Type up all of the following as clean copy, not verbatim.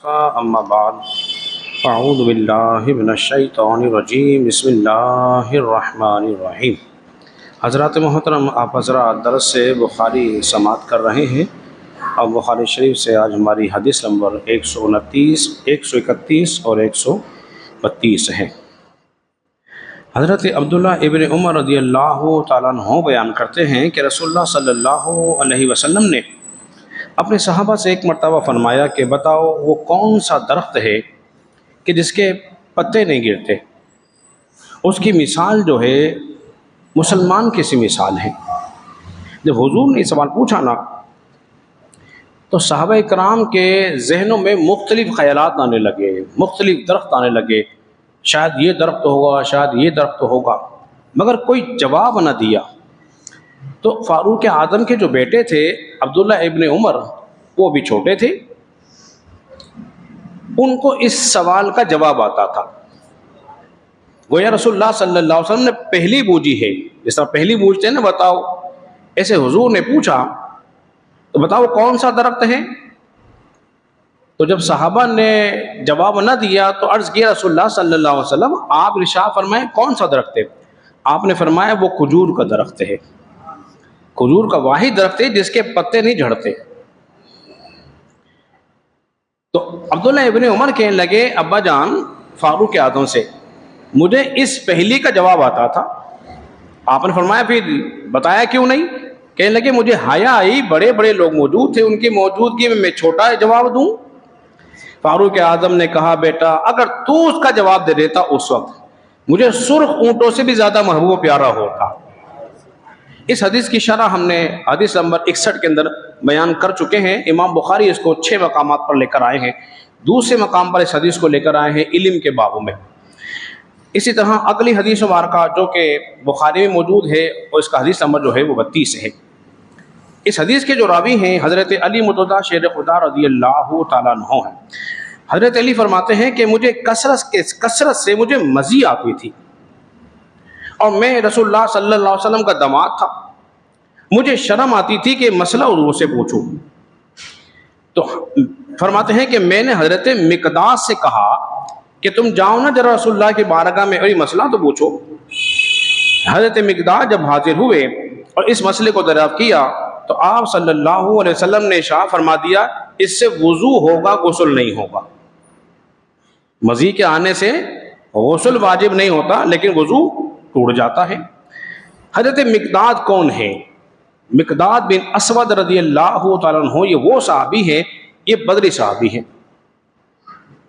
अम्मा बाद अऊज़ु बिल्लाहि मिनश्शैतानिर्रजीम बिस्मिल्लाहिर्रहमानिर्रहीम। हज़रात मोहतरम, आप हज़रात दरस से बुखारी समात कर रहे हैं। अब बुखारी शरीफ से आज हमारी हदीस नंबर 129, 131 और 132 है। हज़रत अब्दुल्ला इब्न उमर रज़ियल्लाहु ताला अन्हु बयान करते हैं कि रसूलुल्लाह सल्लल्लाहु अलैहि वसल्लम ने अपने सहाबा से एक मरतबा फरमाया कि बताओ वो कौन सा दरख्त है कि जिसके पत्ते नहीं गिरते। उसकी मिसाल जो है मुसलमान की सी मिसाल है। जब हुजूर ने सवाल पूछा ना, तो सहाबा इकराम के जहनों में मुख्तलिफ ख़यालात आने लगे, मुख्तलिफ दरख्त आने लगे। शायद ये दरख्त होगा, शायद ये दरख्त होगा, मगर कोई जवाब न दिया। तो फारूक आज़म के जो बेटे थे अब्दुल्ला इब्न उमर, वो भी छोटे थे, उनको इस सवाल का जवाब आता था। गोया रसूलुल्लाह सल्लल्लाहु अलैहि वसल्लम ने पहली बूझी है, जिस तरह पहली बूझते हैं ना, बताओ, ऐसे हुजूर ने पूछा तो बताओ कौन सा दरख्त है। तो जब सहाबा ने जवाब न दिया तो अर्ज़ किया रसूलुल्लाह सल्लल्लाहु अलैहि वसल्लम, आप इरशाद फरमाएं कौन सा दरख्त है। आपने फरमाया वो खजूर का दरख्त है। खजूर का वाहिद दरख्त है जिसके पत्ते नहीं झड़ते। तो अब्दुल्ला इब्न उमर कहने लगे, अब्बा जान, फारूक आज़म से मुझे इस पहली का जवाब आता था। आपने फरमाया फिर बताया क्यों नहीं। कहने लगे मुझे हया आई, बड़े बड़े लोग मौजूद थे, उनकी मौजूदगी में मैं छोटा जवाब दूं। फारूक आज़म ने कहा, बेटा अगर तू उसका जवाब दे देता उस वक्त मुझे सुर्ख ऊंटों से भी ज्यादा महबूब प्यारा होता। इस हदीस की शरह हमने हदीस नंबर 61 के अंदर बयान कर चुके हैं। इमाम बुखारी इसको 6 मकामात पर लेकर आए हैं। दूसरे मकाम पर इस हदीस को लेकर आए हैं इल्म के बाबों में। इसी तरह अगली हदीस मुबारका जो कि बुखारी में मौजूद है, और इसका हदीस नंबर जो है वो 32 है। इस हदीस के जो रावी हैं हज़रत अली मुर्तज़ा शेर खुदा रज़ियल्लाहु ताला अन्हु हैं। हज़रत अली फरमाते हैं कि मुझे कसरत से मुझे मज़ी आती थी, और मैं रसूलुल्लाह सल्लल्लाहु अलैहि वसल्लम का दामाद था। मुझे शर्म आती थी कि मसला हुजूर से पूछूं। तो फरमाते हैं कि मैंने हज़रत मिक़दाद से कहा कि तुम जाओ ना जरा रसूलुल्लाह की बारगाह में, और मसला तो पूछो। हज़रत मिक़दाद जब हाजिर हुए और इस मसले को दरियाफ़्त किया तो आप सल्लल्लाहु अलैहि वसल्लम ने इरशाद फरमा दिया, इससे वुज़ू होगा, गुस्ल नहीं होगा। मज़ी के आने से गुस्ल वाजिब नहीं होता, लेकिन वुज़ू टूट जाता है। हज़रत मिक़दाद कौन है? मिक़दाद बिन असवद रज़ियल्लाहु ताला अन्हु, ये वो सहाबी है, ये बदरी सहाबी है।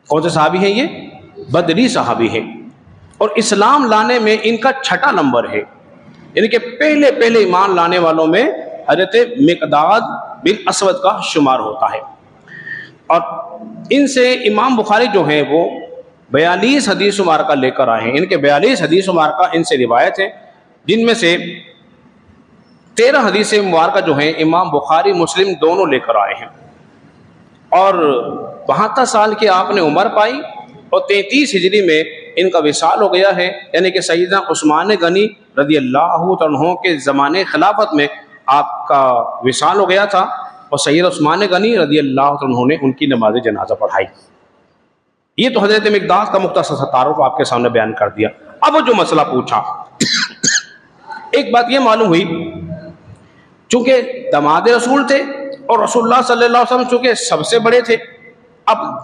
कौन से सहाबी हैं? ये बदरी सहाबी है, और इस्लाम लाने में इनका 6ठा नंबर है। यानी कि पहले पहले ईमान लाने वालों में हज़रत मिक़दाद बिन असवद का शुमार होता है। और इनसे इमाम बुखारी जो है वो 42 हदीस मुबारका लेकर आए हैं। इनके 42 हदीस मुबारका इनसे रिवायत है, जिनमें से 13 हदीस मुबारका जो हैं इमाम बुखारी मुस्लिम दोनों लेकर आए हैं। और 72 साल की आपने उम्र पाई, और 33 हिजरी में इनका विसाल हो गया है। यानी कि सैयदना उस्मान गनी रज़ियल्लाहु अन्हु के ज़माने खिलाफत में आपका विसाल हो गया था, और सैयद उस्मान गनी रज़ियल्लाहु अन्हु ने उनकी नमाज जनाजा पढ़ाई। ये तो हज़रत मिक़दाद का मुख्तसर सा तारुफ आपके सामने बयान कर दिया। अब जो मसला पूछा, एक बात ये मालूम हुई, चूंकि दामाद रसूल थे और रसूलुल्लाह सल्लल्लाहु अलैहि वसल्लम चूंकि सबसे बड़े थे, अब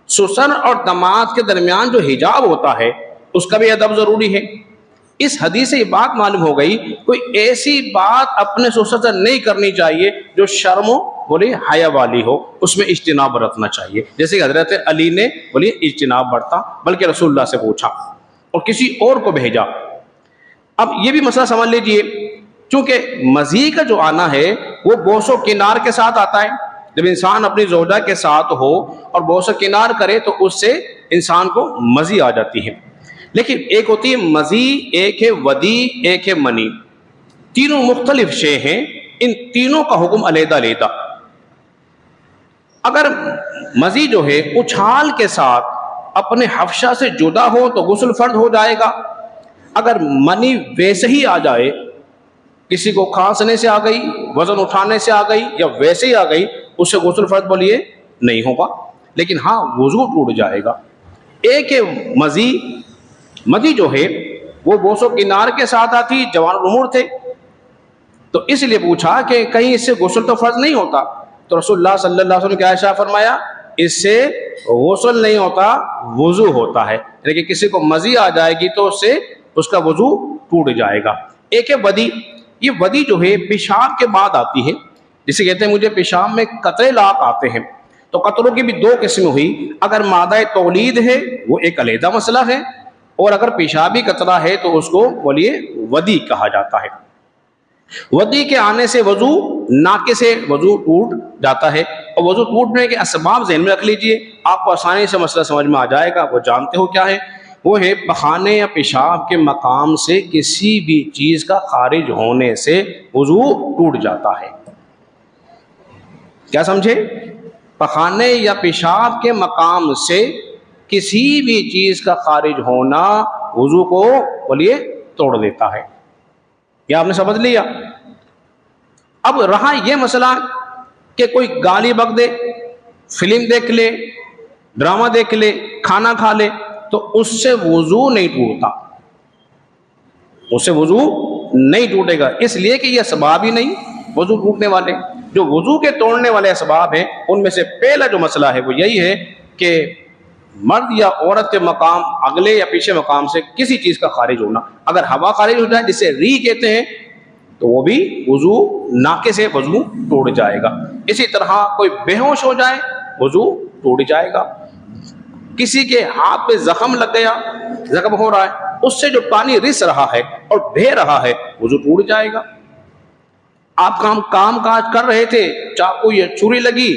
ससुर और दामाद के दरमियान जो हिजाब होता है उसका भी अदब जरूरी है। इस हदीस से ये बात मालूम हो गई, कोई ऐसी बात अपने ससुर से नहीं करनी चाहिए जो शर्मो बोले हया वाली हो, उसमें इज्तिनाब बरतना चाहिए। जैसे कि हजरत अली ने बोले इज्तिनाब बरता, बल्कि रसूलुल्लाह से पूछा और किसी और को भेजा। अब ये भी मसला समझ लीजिए, चूंकि मज़ी का जो आना है वो बोसो किनार के साथ आता है। जब इंसान अपनी ज़ौजा के साथ हो और बोसो किनार करे तो उससे इंसान को मज़ी आ जाती है। लेकिन एक होती है मज़ी, एक है वदी, एक है मनी। तीनों मुख्तलिफ शे हैं, इन तीनों का हुक्म अलहदा-अलहदा। अगर मज़ी जो है उछाल के साथ अपने हफ्शा से जुदा हो तो गुस्ल फर्द हो जाएगा। अगर मनी वैसे ही आ जाए, किसी को खांसने से आ गई, वजन उठाने से आ गई, या वैसे ही आ गई, उससे गुस्ल फर्द बोलिए नहीं होगा। लेकिन हाँ वुजू टूट जाएगा। एक मदी जो है वो बोसो किनार के साथ आती, जवान उम्र थे, तो इसलिए पूछा कि कहीं इससे गुस्ल तो फर्ज नहीं होता? तो रसूलुल्लाह सल्लल्लाहु अलैहि वसल्लम ने क्या इरशाद फरमाया, इससे गुस्ल नहीं होता, वुजू होता है। लेकिन किसी को मजी आ जाएगी तो उससे उसका वुजू टूट जाएगा। एक है वदी, ये वदी जो है पेशाब के बाद आती है, जिसे कहते हैं मुझे पेशाब में कतरे लाक आते हैं। तो कतरों की भी दो किस्म हुई, अगर मादा तौलीद है वो एक अलहदा मसला है, और अगर पेशाबी कतरा है तो उसको बोलिए वदी कहा जाता है। वदी के आने से वजू, नाके से वजू टूट जाता है। और वजू टूटने के असबाब ज़हन में रख लीजिए, आपको आसानी से मसला समझ में आ जाएगा। वो जानते हो क्या है? वो है पखाने या पेशाब के मकाम से किसी भी चीज़ का खारिज होने से वजू टूट जाता है। क्या समझे? पखाने या पेशाब के मकाम से किसी भी चीज़ का खारिज होना वजू को बोलिए तोड़ देता है। क्या आपने समझ लिया? अब रहा यह मसला कि कोई गाली बक दे, फिल्म देख ले, ड्रामा देख ले, खाना खा ले, तो उससे वुजू नहीं टूटता, उससे वुजू नहीं टूटेगा, इसलिए कि यह असबाब ही नहीं वुजू टूटने वाले। जो वुजू के तोड़ने वाले असबाब हैं उनमें से पहला जो मसला है वो यही है कि मर्द या औरत के मकाम अगले या पीछे मकाम से किसी चीज़ का खारिज होना। अगर हवा खारिज हो जाए जिसे री कहते हैं तो वो भी वुजू, नाके से वजू टूट जाएगा। इसी तरह कोई बेहोश हो जाए वजू टूट जाएगा। किसी के हाथ पे जख्म लग गया, जख्म हो रहा है, उससे जो पानी रिस रहा है और बह रहा है वजू टूट जाएगा। आप काम काज कर रहे थे, चाकू या छुरी लगी,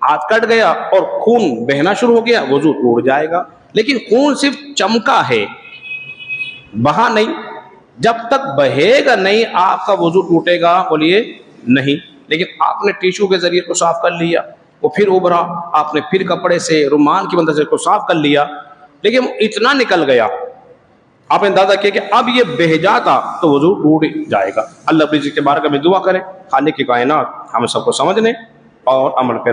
हाथ कट गया और खून बहना शुरू हो गया, वजू टूट जाएगा। लेकिन खून सिर्फ चमका है, बहा नहीं। जब तक बहेगा नहीं आपका वजू टूटेगा बोलिए नहीं। लेकिन आपने टिश्यू के जरिए को साफ कर लिया, वो फिर उभरा, आपने फिर कपड़े से, रुमाल की मदद से को साफ कर लिया, लेकिन इतना निकल गया, आपने अंदाजा किया कि अब ये बह जाता तो वजू टूट जाएगा। अल्लाह के बारे में दुआ करें, खालिक की कायनात हम सबको समझने और अमल पे